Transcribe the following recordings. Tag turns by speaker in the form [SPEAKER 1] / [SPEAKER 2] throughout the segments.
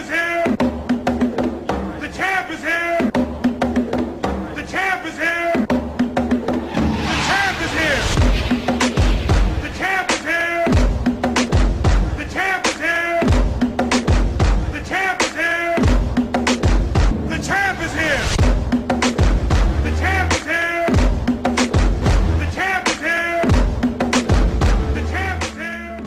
[SPEAKER 1] is here! The champ is here! The champ is here! The champ is here! The champ is here! The champ is here! The champ is here! The champ is here! The champ is here! The champ is here! The champ is here!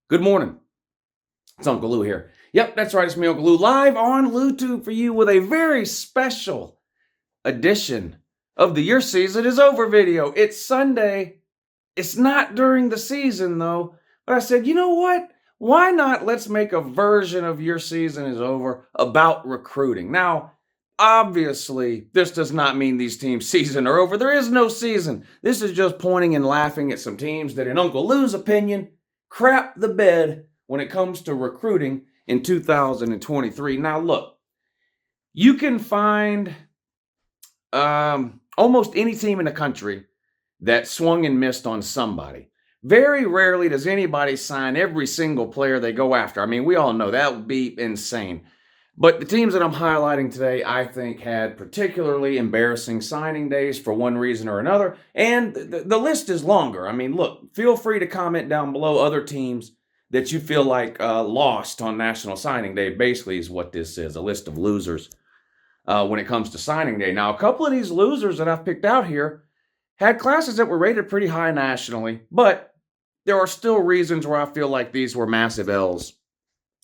[SPEAKER 2] Good morning. It's Uncle Lou here. Yep, that's right. It's me, Uncle Lou, live on LouTube for you with a very special edition of the Your Season is Over video. It's Sunday. It's not during the season, though. But I said, you know what? Why not let's make a version of Your Season is Over about recruiting. Now, obviously, this does not mean these teams' season are over. There is no season. This is just pointing and laughing at some teams that, in Uncle Lou's opinion, crap the bed when it comes to recruiting in 2023. Now, look, you can find almost any team in the country that swung and missed on somebody. Very rarely does anybody sign every single player they go after. I mean, we all know that would be insane. But the teams that I'm highlighting today, I think, had particularly embarrassing signing days for one reason or another. And the list is longer. I mean, look, feel free to comment down below other teams that you feel like lost on National Signing Day. Basically is what this is, a list of losers when it comes to signing day. Now, a couple of these losers that I've picked out here had classes that were rated pretty high nationally, but there are still reasons where I feel like these were massive L's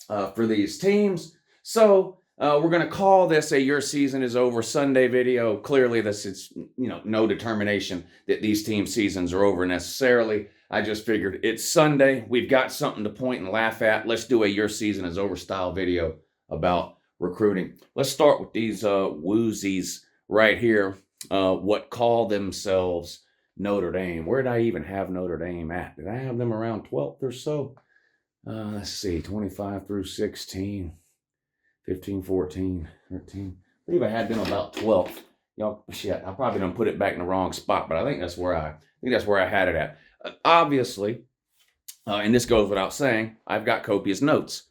[SPEAKER 2] for these teams. So we're going to call this a Your Season is Over Sunday video. Clearly, this is no determination that these team seasons are over necessarily. I just figured it's Sunday. We've got something to point and laugh at. Let's do a Your Season is Over style video about recruiting. Let's start with these woozies right here. What call themselves Notre Dame. Where did I even have Notre Dame at? Did I have them around 12th or so? Let's see, 25 through 16, 15, 14, 13. I believe I had them about 12th. Y'all, shit, I probably done put it back in the wrong spot, but I think that's where I had it at. Obviously, and this goes without saying, I've got copious notes.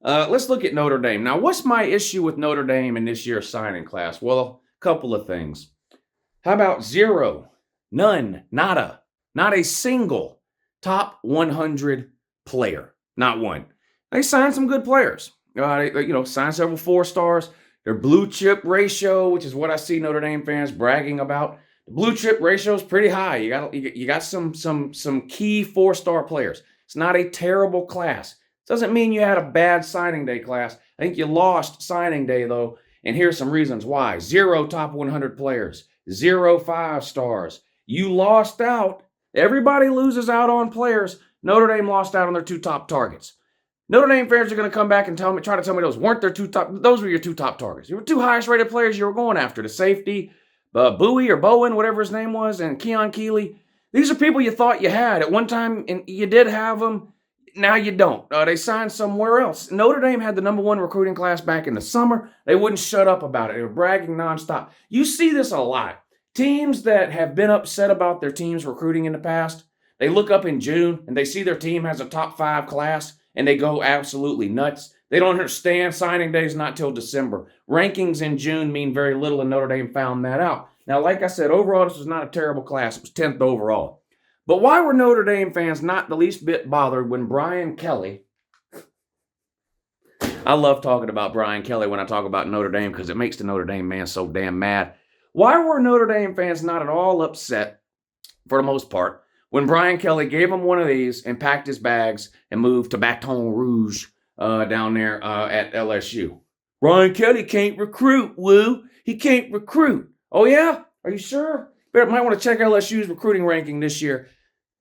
[SPEAKER 2] Let's look at Notre Dame. Now, what's my issue with Notre Dame in this year's signing class? Well, a couple of things. How about zero, none, nada, not a single top 100 player? Not one. They signed some good players. Signed several 4-stars. Their blue chip ratio, which is what I see Notre Dame fans bragging about. The blue chip ratio is pretty high. You got some key 4-star players. It's not a terrible class. Doesn't mean you had a bad signing day class. I think you lost signing day though, and here's some reasons why. 0 top 100 players, 0 5-stars. You lost out. Everybody loses out on players. Notre Dame lost out on their 2 top targets. Notre Dame fans are going to come back and try to tell me those weren't their 2 top. Those were your 2 top targets. Your 2 highest rated players you were going after, the safety, Bowie or Bowen, whatever his name was, and Keon Keeley. These are people you thought you had at one time, and you did have them. Now you don't. They signed somewhere else. Notre Dame had the #1 recruiting class back in the summer. They wouldn't shut up about it. They were bragging nonstop. You see this a lot. Teams that have been upset about their team's recruiting in the past, they look up in June and they see their team has a top 5 class and they go absolutely nuts. They don't understand signing day is not till December. Rankings in June mean very little, and Notre Dame found that out. Now, like I said, overall, this was not a terrible class. It was 10th overall. But why were Notre Dame fans not the least bit bothered when Brian Kelly... I love talking about Brian Kelly when I talk about Notre Dame because it makes the Notre Dame man so damn mad. Why were Notre Dame fans not at all upset, for the most part, when Brian Kelly gave him one of these and packed his bags and moved to Baton Rouge down there at LSU? Brian Kelly can't recruit, woo. He can't recruit. Oh, yeah? Are you sure? Might want to check LSU's recruiting ranking this year.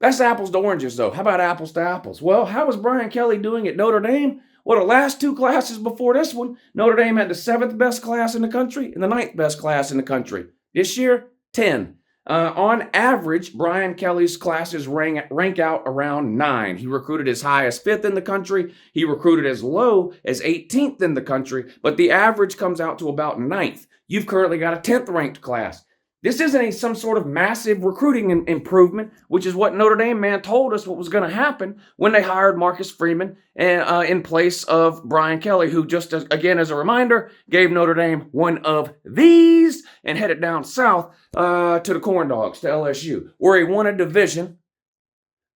[SPEAKER 2] That's apples to oranges, though. How about apples to apples? Well, how was Brian Kelly doing at Notre Dame? Well, the last 2 classes before this one, Notre Dame had the 7th best class in the country and the 9th best class in the country. This year, 10. On average, Brian Kelly's classes rank out around 9. He recruited as high as 5th in the country. He recruited as low as 18th in the country, but the average comes out to about 9th. You've currently got a 10th ranked class. This isn't some sort of massive recruiting improvement, which is what Notre Dame man told us what was going to happen when they hired Marcus Freeman in place of Brian Kelly, who just, again, as a reminder, gave Notre Dame one of these and headed down south to the Corn Dogs, to LSU, where he won a division,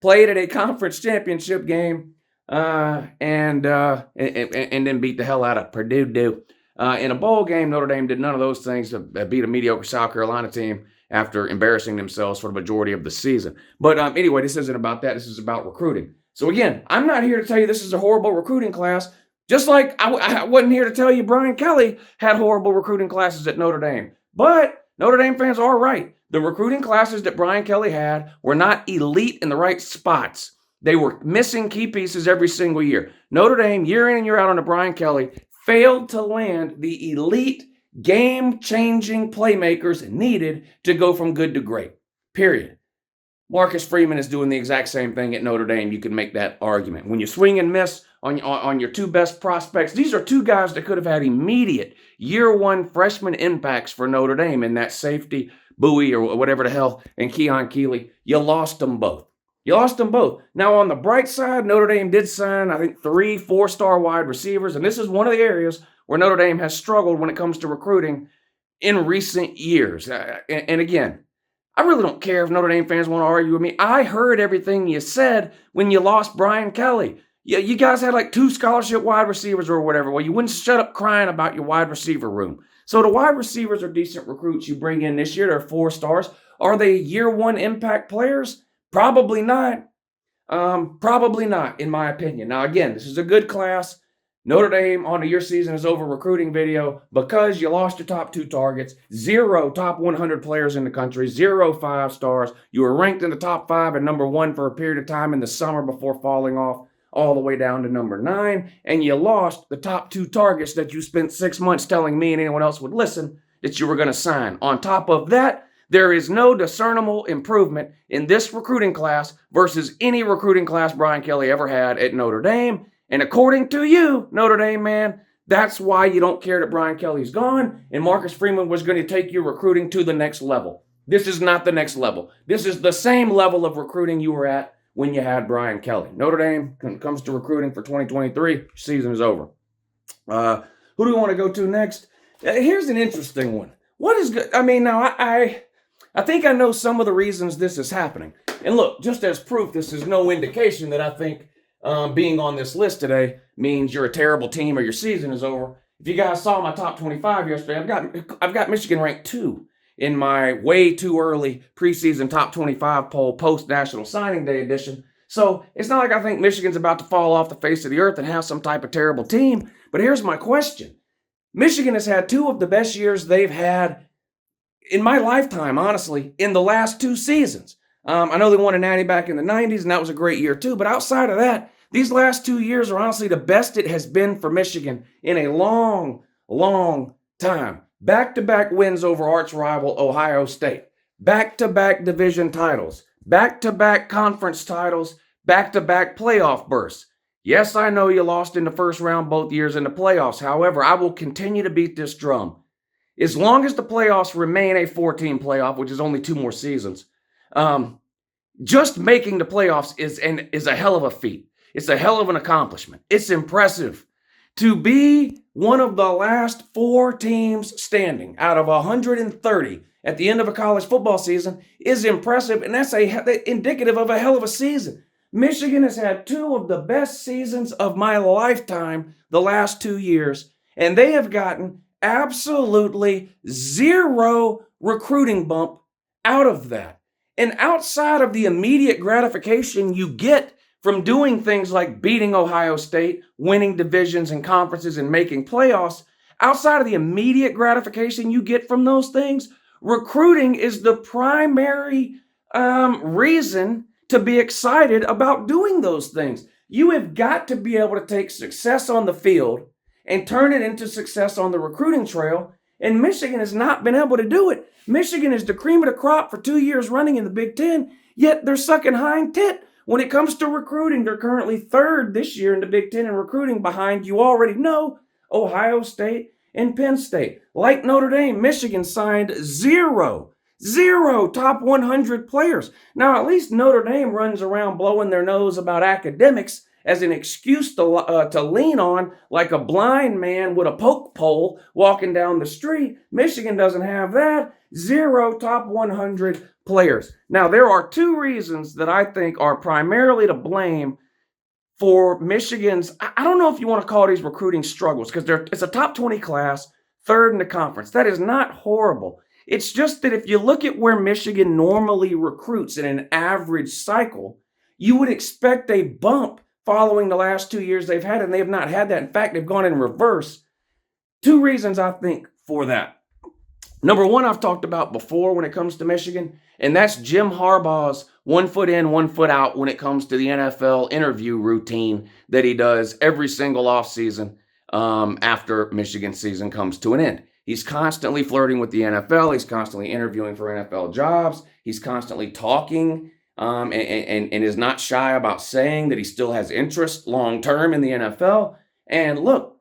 [SPEAKER 2] played at a conference championship game, and then beat the hell out of Purdue. In a bowl game, Notre Dame did none of those things to beat a mediocre South Carolina team after embarrassing themselves for the majority of the season. But anyway, this isn't about that. This is about recruiting. So again, I'm not here to tell you this is a horrible recruiting class, just like I wasn't here to tell you Brian Kelly had horrible recruiting classes at Notre Dame. But Notre Dame fans are right. The recruiting classes that Brian Kelly had were not elite in the right spots. They were missing key pieces every single year. Notre Dame, year in and year out under Brian Kelly, failed to land the elite, game-changing playmakers needed to go from good to great, period. Marcus Freeman is doing the exact same thing at Notre Dame. You can make that argument. When you swing and miss on your 2 best prospects, these are 2 guys that could have had immediate year-1 freshman impacts for Notre Dame in that safety, Bowie or whatever the hell, and Keon Keeley. You lost them both. You lost them both. Now, on the bright side, Notre Dame did sign, I think, 3 4-star wide receivers, and this is one of the areas where Notre Dame has struggled when it comes to recruiting in recent years. And again, I really don't care if Notre Dame fans want to argue with me. I heard everything you said when you lost Brian Kelly. Yeah, you guys had like 2 scholarship wide receivers or whatever. Well, you wouldn't shut up crying about your wide receiver room. So the wide receivers are decent recruits you bring in this year. They're 4 stars. Are they year 1 impact players? Probably not. Probably not, in my opinion. Now, again, this is a good class. Notre Dame on the Your Season is Over recruiting video because you lost your top 2 targets, 0 top 100 players in the country, 0 5 stars. You were ranked in the top 5 and number 1 for a period of time in the summer before falling off all the way down to number 9, and you lost the top 2 targets that you spent 6 months telling me and anyone else would listen that you were going to sign. On top of that, there is no discernible improvement in this recruiting class versus any recruiting class Brian Kelly ever had at Notre Dame. And according to you, Notre Dame man, that's why you don't care that Brian Kelly's gone and Marcus Freeman was going to take your recruiting to the next level. This is not the next level. This is the same level of recruiting you were at when you had Brian Kelly. Notre Dame, when it comes to recruiting for 2023, season is over. Who do we want to go to next? Here's an interesting one. What is good? I mean, now I think I know some of the reasons this is happening. And look, just as proof, this is no indication that I think being on this list today means you're a terrible team or your season is over. If you guys saw my top 25 yesterday, I've got Michigan ranked 2 in my way too early preseason top 25 poll post-National Signing Day edition. So it's not like I think Michigan's about to fall off the face of the earth and have some type of terrible team. But here's my question. Michigan has had 2 of the best years they've had in my lifetime, honestly, in the last 2 seasons. I know they won a natty back in the 90s, and that was a great year too. But outside of that, these last 2 years are honestly the best it has been for Michigan in a long, long time. Back-to-back wins over arch rival Ohio State. Back-to-back division titles. Back-to-back conference titles. Back-to-back playoff bursts. Yes, I know you lost in the first round both years in the playoffs. However, I will continue to beat this drum. As long as the playoffs remain a 4-team playoff, which is only 2 more seasons, just making the playoffs is a hell of a feat. It's a hell of an accomplishment. It's impressive. To be one of the last 4 teams standing out of 130 at the end of a college football season is impressive, and that's indicative of a hell of a season. Michigan has had 2 of the best seasons of my lifetime the last 2 years, and they have gotten absolutely 0 recruiting bump out of that. And outside of the immediate gratification you get from doing things like beating Ohio State, winning divisions and conferences, and making playoffs, outside of the immediate gratification you get from those things, recruiting is the primary reason to be excited about doing those things. You have got to be able to take success on the field and turn it into success on the recruiting trail, and Michigan has not been able to do it. Michigan is the cream of the crop for 2 years running in the Big Ten, yet they're sucking hind tit. When it comes to recruiting, they're currently 3rd this year in the Big Ten in recruiting behind, you already know, Ohio State and Penn State. Like Notre Dame, Michigan signed 0 top 100 players. Now, at least Notre Dame runs around blowing their nose about academics as an excuse to lean on like a blind man with a poke pole walking down the street. Michigan doesn't have that. 0 top 100 players. Now, there are 2 reasons that I think are primarily to blame for Michigan's, I don't know if you want to call these recruiting struggles, because it's a top 20 class, 3rd in the conference. That is not horrible. It's just that if you look at where Michigan normally recruits in an average cycle, you would expect a bump following the last 2 years they've had, and they have not had that. In fact, they've gone in reverse. 2 reasons, I think, for that. Number 1, I've talked about before when it comes to Michigan, and that's Jim Harbaugh's 1 foot in, 1 foot out when it comes to the NFL interview routine that he does every single offseason after Michigan season comes to an end. He's constantly flirting with the NFL. He's constantly interviewing for NFL jobs. He's constantly talking and is not shy about saying that he still has interest long-term in the NFL. And look,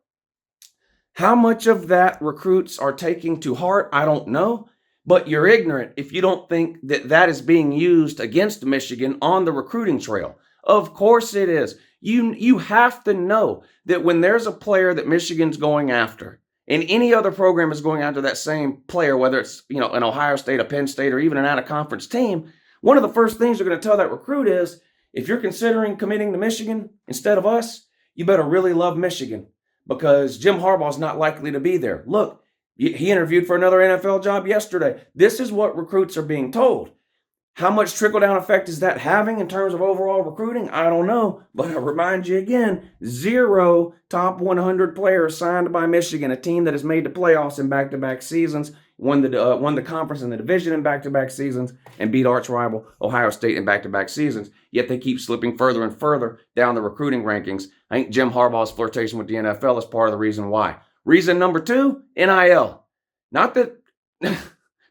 [SPEAKER 2] how much of that recruits are taking to heart, I don't know. But you're ignorant if you don't think that that is being used against Michigan on the recruiting trail. Of course it is. You have to know that when there's a player that Michigan's going after, and any other program is going after that same player, whether it's an Ohio State, a Penn State, or even an out-of-conference team, one of the first things they're going to tell that recruit is, if you're considering committing to Michigan instead of us, you better really love Michigan because Jim Harbaugh's not likely to be there. Look, he interviewed for another NFL job yesterday. This is what recruits are being told. How much trickle-down effect is that having in terms of overall recruiting? I don't know, but I remind you again, 0 top 100 players signed by Michigan, a team that has made the playoffs in back-to-back seasons, won the conference and the division in back-to-back seasons, and beat arch rival Ohio State in back-to-back seasons. Yet they keep slipping further and further down the recruiting rankings. I think Jim Harbaugh's flirtation with the NFL is part of the reason why. Reason number 2, NIL. Not that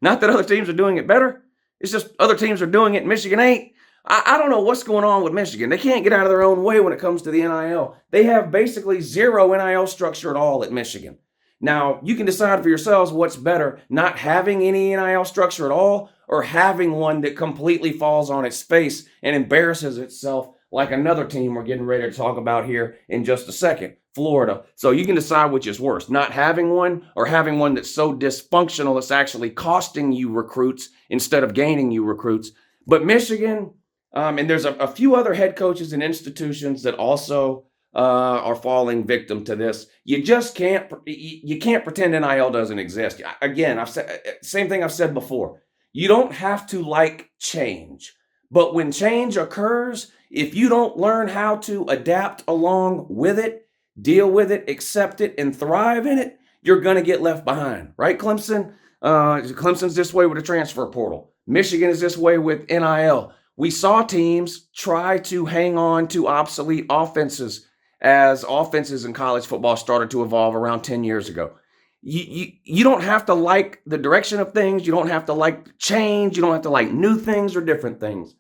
[SPEAKER 2] other teams are doing it better. It's just other teams are doing it and Michigan ain't. I don't know what's going on with Michigan. They can't get out of their own way when it comes to the NIL. They have basically 0 NIL structure at all at Michigan. Now, you can decide for yourselves what's better, not having any NIL structure at all or having one that completely falls on its face and embarrasses itself like another team we're getting ready to talk about here in just a second, Florida. So you can decide which is worse, not having one or having one that's so dysfunctional it's actually costing you recruits instead of gaining you recruits. But Michigan, and there's a few other head coaches and institutions that also are falling victim to this. You just can't pretend NIL doesn't exist. Again, I've said same thing I've said before. You don't have to like change, but when change occurs, if you don't learn how to adapt along with it, deal with it, accept it, and thrive in it, you're going to get left behind, right, Clemson? Clemson's this way with the transfer portal. Michigan is this way with NIL. We saw teams try to hang on to obsolete offenses as offenses in college football started to evolve around 10 years ago. You don't have to like the direction of things. You don't have to like change. You don't have to like new things or different things.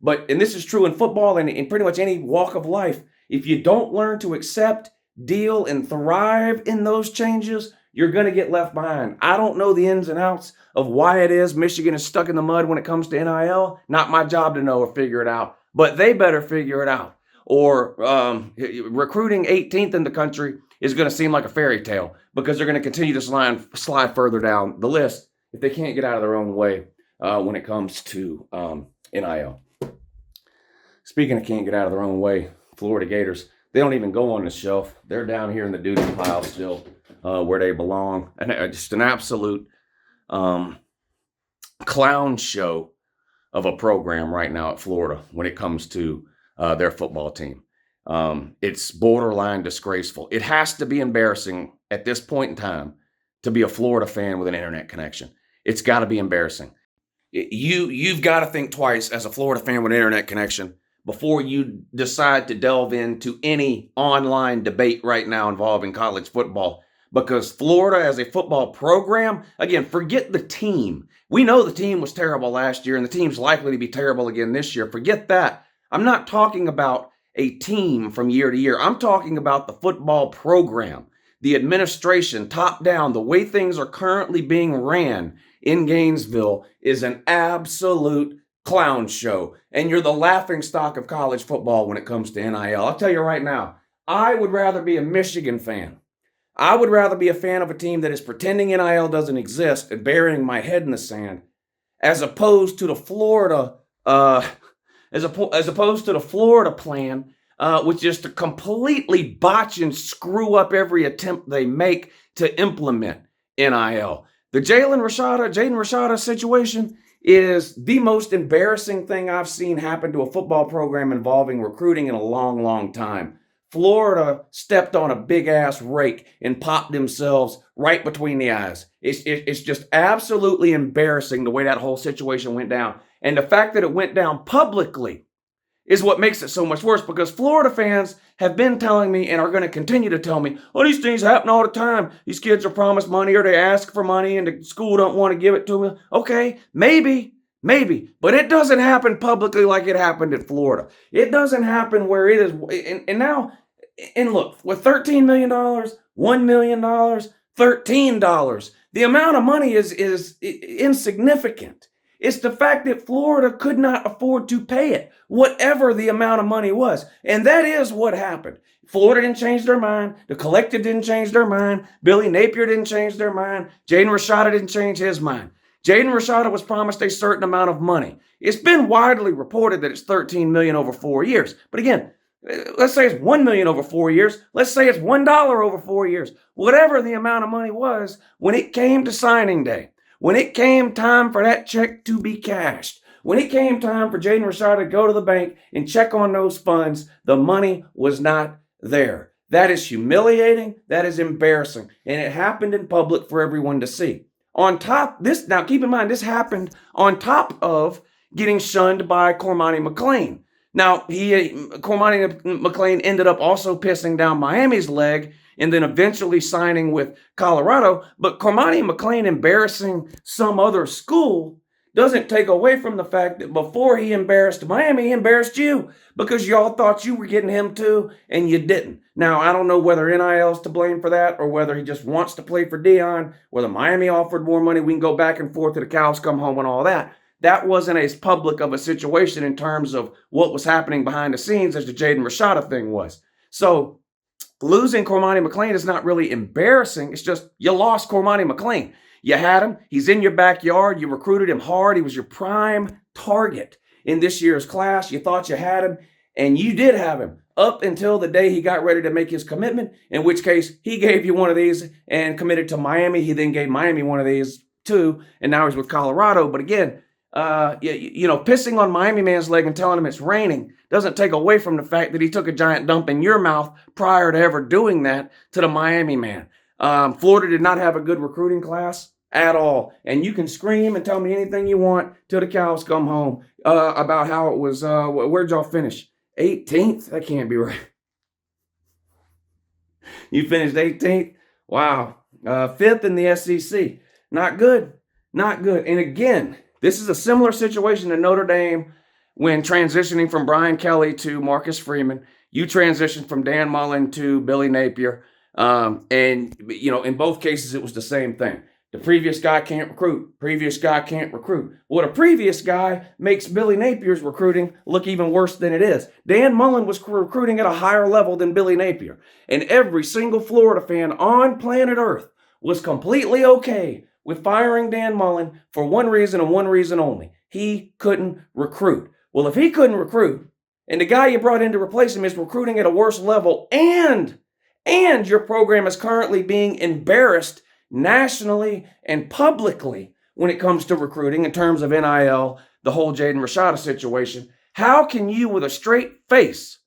[SPEAKER 2] And this is true in football and in pretty much any walk of life. If you don't learn to accept, deal, and thrive in those changes, you're going to get left behind. I don't know the ins and outs of why it is Michigan is stuck in the mud when it comes to NIL. Not my job to know or figure it out, but they better figure it out. Or recruiting 18th in the country is going to seem like a fairy tale because they're going to continue to slide further down the list if they can't get out of their own way when it comes to NIL. Speaking of can't get out of their own way, Florida Gators, they don't even go on the shelf. They're down here in the duty pile still where they belong. And just an absolute clown show of a program right now at Florida when it comes to their football team. It's borderline disgraceful. It has to be embarrassing at this point in time to be a Florida fan with an internet connection. It's got to be embarrassing. You've got to think twice as a Florida fan with an internet connection before you decide to delve into any online debate right now involving college football. Because Florida as a football program, again, forget the team. We know the team was terrible last year and the team's likely to be terrible again this year. Forget that. I'm not talking about a team from year to year. I'm talking about the football program, the administration, top down, the way things are currently being ran in Gainesville is an absolute clown show. And you're the laughingstock of college football when it comes to NIL. I'll tell you right now, I would rather be a Michigan fan. I would rather be a fan of a team that is pretending NIL doesn't exist and burying my head in the sand, as opposed to the Florida, as opposed to the Florida plan, which is to completely botch and screw up every attempt they make to implement NIL. The Jaden Rashada situation is the most embarrassing thing I've seen happen to a football program involving recruiting in a long, long time. Florida stepped on a big-ass rake and popped themselves right between the eyes. It's just absolutely embarrassing the way that whole situation went down. And the fact that it went down publicly is what makes it so much worse, because Florida fans have been telling me and are going to continue to tell me, oh, these things happen all the time. These kids are promised money or they ask for money and the school don't want to give it to them. Okay, maybe, but it doesn't happen publicly like it happened in Florida. It doesn't happen where it is. And now, and look, with $13 million, $1 million, $13, the amount of money is insignificant. It's the fact that Florida could not afford to pay it, whatever the amount of money was. And that is what happened. Florida didn't change their mind. The collective didn't change their mind. Billy Napier didn't change their mind. Jaden Rashada didn't change his mind. Jaden Rashada was promised a certain amount of money. It's been widely reported that it's $13 million over 4 years. But again, let's say it's $1 million over 4 years. Let's say it's $1 over 4 years. Whatever the amount of money was, when it came to signing day, when it came time for that check to be cashed, when it came time for Jaden Rashada to go to the bank and check on those funds, the money was not there. That is humiliating. That is embarrassing. And it happened in public for everyone to see. On top, now keep in mind, this happened on top of getting shunned by Cormani McClain. Now, Cormani McClain ended up also pissing down Miami's leg and then eventually signing with Colorado. But Cormani McClain embarrassing some other school doesn't take away from the fact that before he embarrassed Miami, he embarrassed you because y'all thought you were getting him too, and you didn't. Now, I don't know whether NIL is to blame for that or whether he just wants to play for Deion, whether Miami offered more money. We can go back and forth to the cows come home and all that. That wasn't as public of a situation in terms of what was happening behind the scenes as the Jaden Rashada thing was. So losing Cormani McClain is not really embarrassing. It's just you lost Cormani McClain. You had him. He's in your backyard. You recruited him hard. He was your prime target in this year's class. You thought you had him, and you did have him up until the day he got ready to make his commitment, in which case he gave you one of these and committed to Miami. He then gave Miami one of these too, and now he's with Colorado. But again, pissing on Miami man's leg and telling him it's raining doesn't take away from the fact that he took a giant dump in your mouth prior to ever doing that to the Miami man. Florida did not have a good recruiting class at all. And you can scream and tell me anything you want till the cows come home about how it was. Where'd y'all finish? 18th? That can't be right. You finished 18th? Wow. 5th in the SEC. Not good. Not good. And again, this is a similar situation to Notre Dame when transitioning from Brian Kelly to Marcus Freeman. You transitioned from Dan Mullen to Billy Napier. In both cases, it was the same thing. The previous guy can't recruit. Previous guy can't recruit. Well, the previous guy makes Billy Napier's recruiting look even worse than it is. Dan Mullen was recruiting at a higher level than Billy Napier. And every single Florida fan on planet Earth was completely okay with firing Dan Mullen for one reason and one reason only. He couldn't recruit. Well, if he couldn't recruit, and the guy you brought in to replace him is recruiting at a worse level, and your program is currently being embarrassed nationally and publicly when it comes to recruiting in terms of NIL, the whole Jaden Rashada situation, how can you with a straight face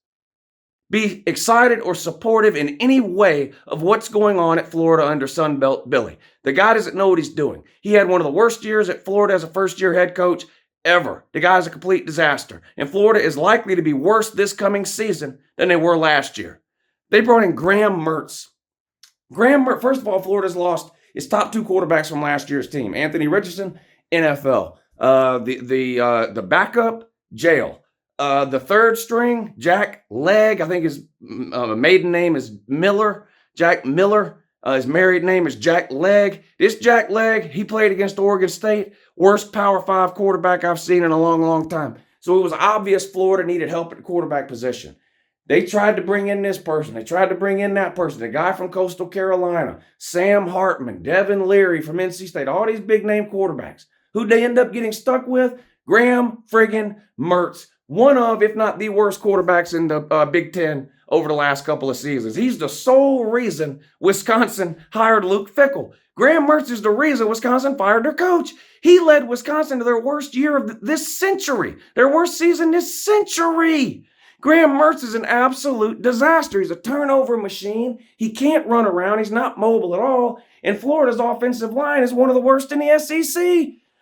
[SPEAKER 2] be excited or supportive in any way of what's going on at Florida under Sunbelt Billy? The guy doesn't know what he's doing. He had one of the worst years at Florida as a first-year head coach ever. The guy's a complete disaster. And Florida is likely to be worse this coming season than they were last year. They brought in Graham Mertz. First of all, Florida's lost its top two quarterbacks from last year's team. Anthony Richardson, NFL. The backup, jail. The third string, Jack Legg, I think his maiden name is Miller. Jack Miller. His married name is Jack Legg. This Jack Legg, he played against Oregon State. Worst Power 5 quarterback I've seen in a long, long time. So it was obvious Florida needed help at the quarterback position. They tried to bring in this person. They tried to bring in that person. The guy from Coastal Carolina, Sam Hartman, Devin Leary from NC State, all these big-name quarterbacks. Who'd they end up getting stuck with? Graham friggin' Mertz. One of, if not the worst quarterbacks in the Big Ten over the last couple of seasons. He's the sole reason Wisconsin hired Luke Fickell. Graham Mertz is the reason Wisconsin fired their coach. He led Wisconsin to their worst year of this century, their worst season this century. Graham Mertz is an absolute disaster. He's a turnover machine. He can't run around. He's not mobile at all. And Florida's offensive line is one of the worst in the SEC.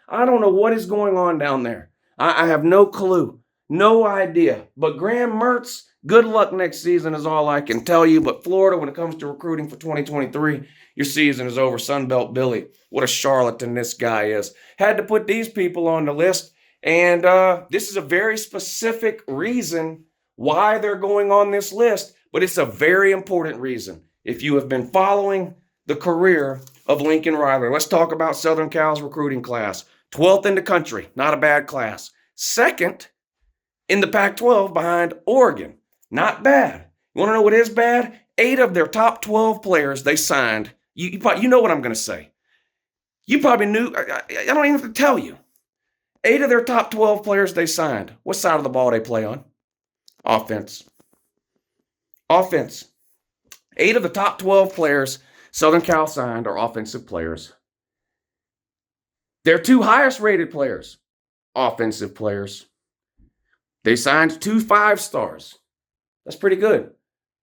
[SPEAKER 2] I don't know what is going on down there. I have no clue. No idea. But Graham Mertz, good luck next season is all I can tell you. But Florida, when it comes to recruiting for 2023, your season is over. Sunbelt Billy, what a charlatan this guy is. Had to put these people on the list. And this is a very specific reason why they're going on this list. But it's a very important reason. If you have been following the career of Lincoln Riley, let's talk about Southern Cal's recruiting class 12th in the country, not a bad class. Second in the Pac-12 behind Oregon, not bad. You want to know what is bad? 8 of their top 12 players they signed. You know what I'm going to say. You probably knew. I don't even have to tell you. 8 of their top 12 players they signed. What side of the ball they play on? Offense. Offense. 8 of the top 12 players Southern Cal signed are offensive players. Their 2 highest rated players, offensive players. They signed 2 5-stars. That's pretty good.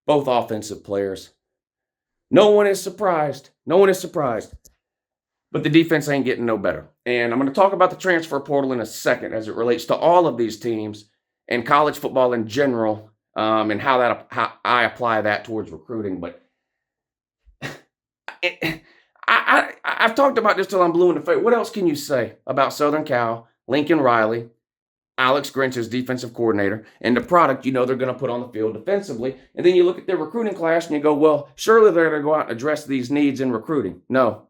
[SPEAKER 2] Both offensive players. No one is surprised. No one is surprised. But the defense ain't getting no better. And I'm going to talk about the transfer portal in a second as it relates to all of these teams and college football in general, and how I apply that towards recruiting. But I've talked about this till I'm blue in the face. What else can you say about Southern Cal, Lincoln Riley, Alex Grinch's defensive coordinator, and the product they're going to put on the field defensively? And then you look at their recruiting class and you go, well, surely they're going to go out and address these needs in recruiting. No.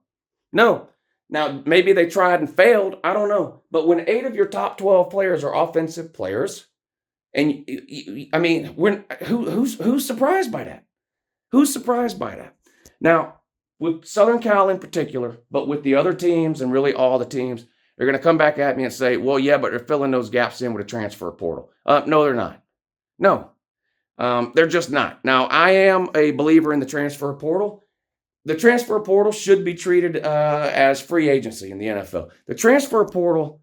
[SPEAKER 2] Now, maybe they tried and failed. I don't know. But when 8 of your top 12 players are offensive players, and who's surprised by that? Who's surprised by that? Now, with Southern Cal in particular, but with the other teams and really all the teams, they're going to come back at me and say, well, yeah, but they're filling those gaps in with a transfer portal. No, they're not. No, they're just not. Now, I am a believer in the transfer portal. The transfer portal should be treated as free agency in the NFL. The transfer portal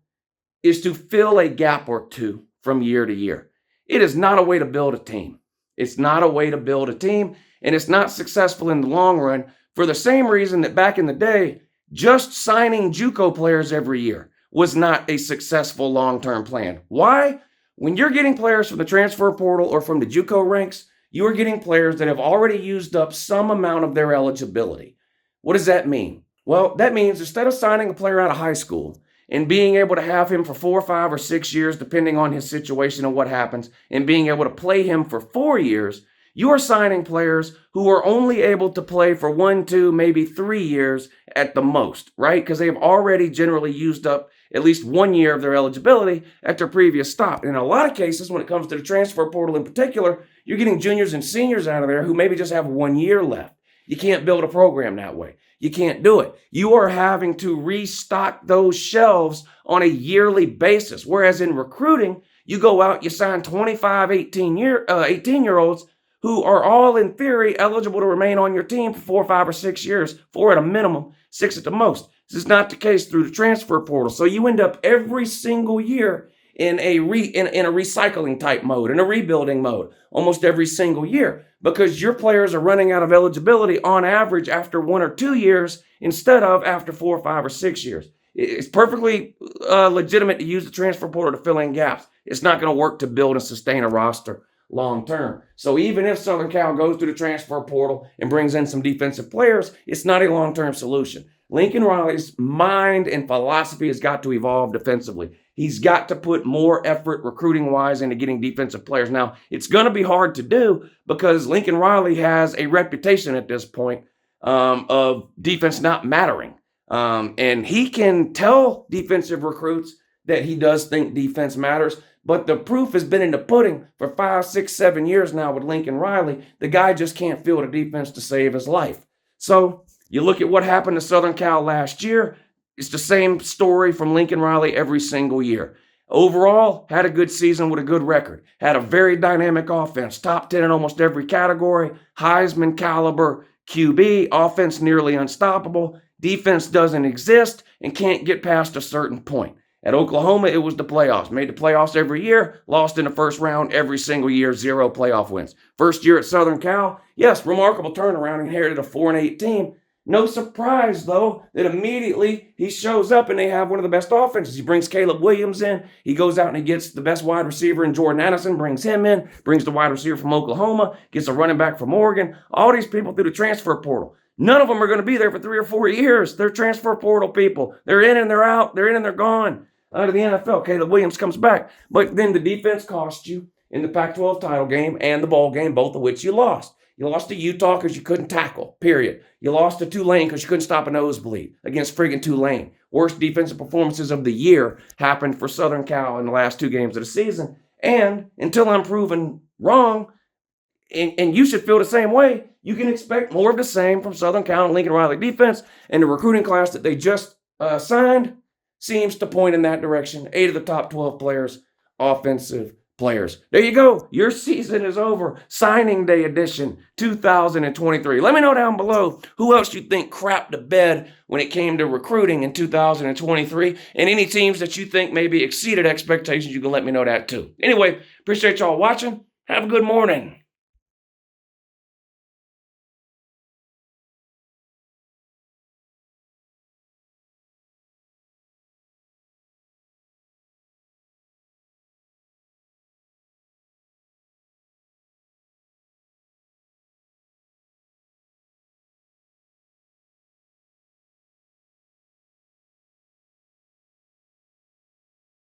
[SPEAKER 2] is to fill a gap or two from year to year. It is not a way to build a team. It's not a way to build a team, and it's not successful in the long run for the same reason that back in the day, just signing JUCO players every year was not a successful long-term plan. Why? When you're getting players from the transfer portal or from the JUCO ranks, you are getting players that have already used up some amount of their eligibility. What does that mean? Well, that means instead of signing a player out of high school and being able to have him for 4, 5, or 6 years, depending on his situation and what happens, and being able to play him for 4 years, you are signing players who are only able to play for 1, 2, maybe 3 years at the most, right? Because they have already generally used up at least 1 year of their eligibility at their previous stop. And in a lot of cases, when it comes to the transfer portal in particular, you're getting juniors and seniors out of there who maybe just have 1 year left. You can't build a program that way. You can't do it. You are having to restock those shelves on a yearly basis. Whereas in recruiting, you go out, you sign 25, 18-year-olds who are all in theory eligible to remain on your team for 4, 5, or 6 years, 4 at a minimum, 6 at the most. This is not the case through the transfer portal. So you end up every single year in a recycling type mode, in a rebuilding mode, almost every single year, because your players are running out of eligibility on average after 1 or 2 years instead of after 4, 5, or 6 years. It's perfectly legitimate to use the transfer portal to fill in gaps. It's not going to work to build and sustain a roster long term. So even if Southern Cal goes through the transfer portal and brings in some defensive players, it's not a long-term solution. Lincoln Riley's mind and philosophy has got to evolve defensively. He's got to put more effort recruiting-wise into getting defensive players. Now, it's going to be hard to do because Lincoln Riley has a reputation at this point of defense not mattering. And he can tell defensive recruits that he does think defense matters, but the proof has been in the pudding for 5, 6, 7 years now with Lincoln Riley. The guy just can't field a defense to save his life. So you look at what happened to Southern Cal last year. It's the same story from Lincoln Riley every single year. Overall, had a good season with a good record. Had a very dynamic offense, top 10 in almost every category, Heisman caliber QB, offense nearly unstoppable, defense doesn't exist and can't get past a certain point. At Oklahoma, it was the playoffs. Made the playoffs every year, lost in the first round every single year, 0 playoff wins. First year at Southern Cal, yes, remarkable turnaround, inherited a 4-8 team. No surprise, though, that immediately he shows up and they have one of the best offenses. He brings Caleb Williams in. He goes out and he gets the best wide receiver in Jordan Addison, brings him in, brings the wide receiver from Oklahoma, gets a running back from Oregon. All these people through the transfer portal. None of them are going to be there for 3 or 4 years. They're transfer portal people. They're in and they're out. They're in and they're gone. Out of the NFL, Caleb Williams comes back. But then the defense cost you in the Pac-12 title game and the bowl game, both of which you lost. You lost to Utah because you couldn't tackle, period. You lost to Tulane because you couldn't stop a nosebleed against friggin' Tulane. Worst defensive performances of the year happened for Southern Cal in the last 2 games of the season. And until I'm proven wrong, and you should feel the same way, you can expect more of the same from Southern Cal and Lincoln Riley defense. And the recruiting class that they just signed seems to point in that direction. 8 of the top 12 players, offensive players. There you go. Your season is over. Signing day edition 2023. Let me know down below who else you think crapped the bed when it came to recruiting in 2023, and any teams that you think maybe exceeded expectations. You can let me know that too. Anyway, appreciate y'all watching. Have a good morning.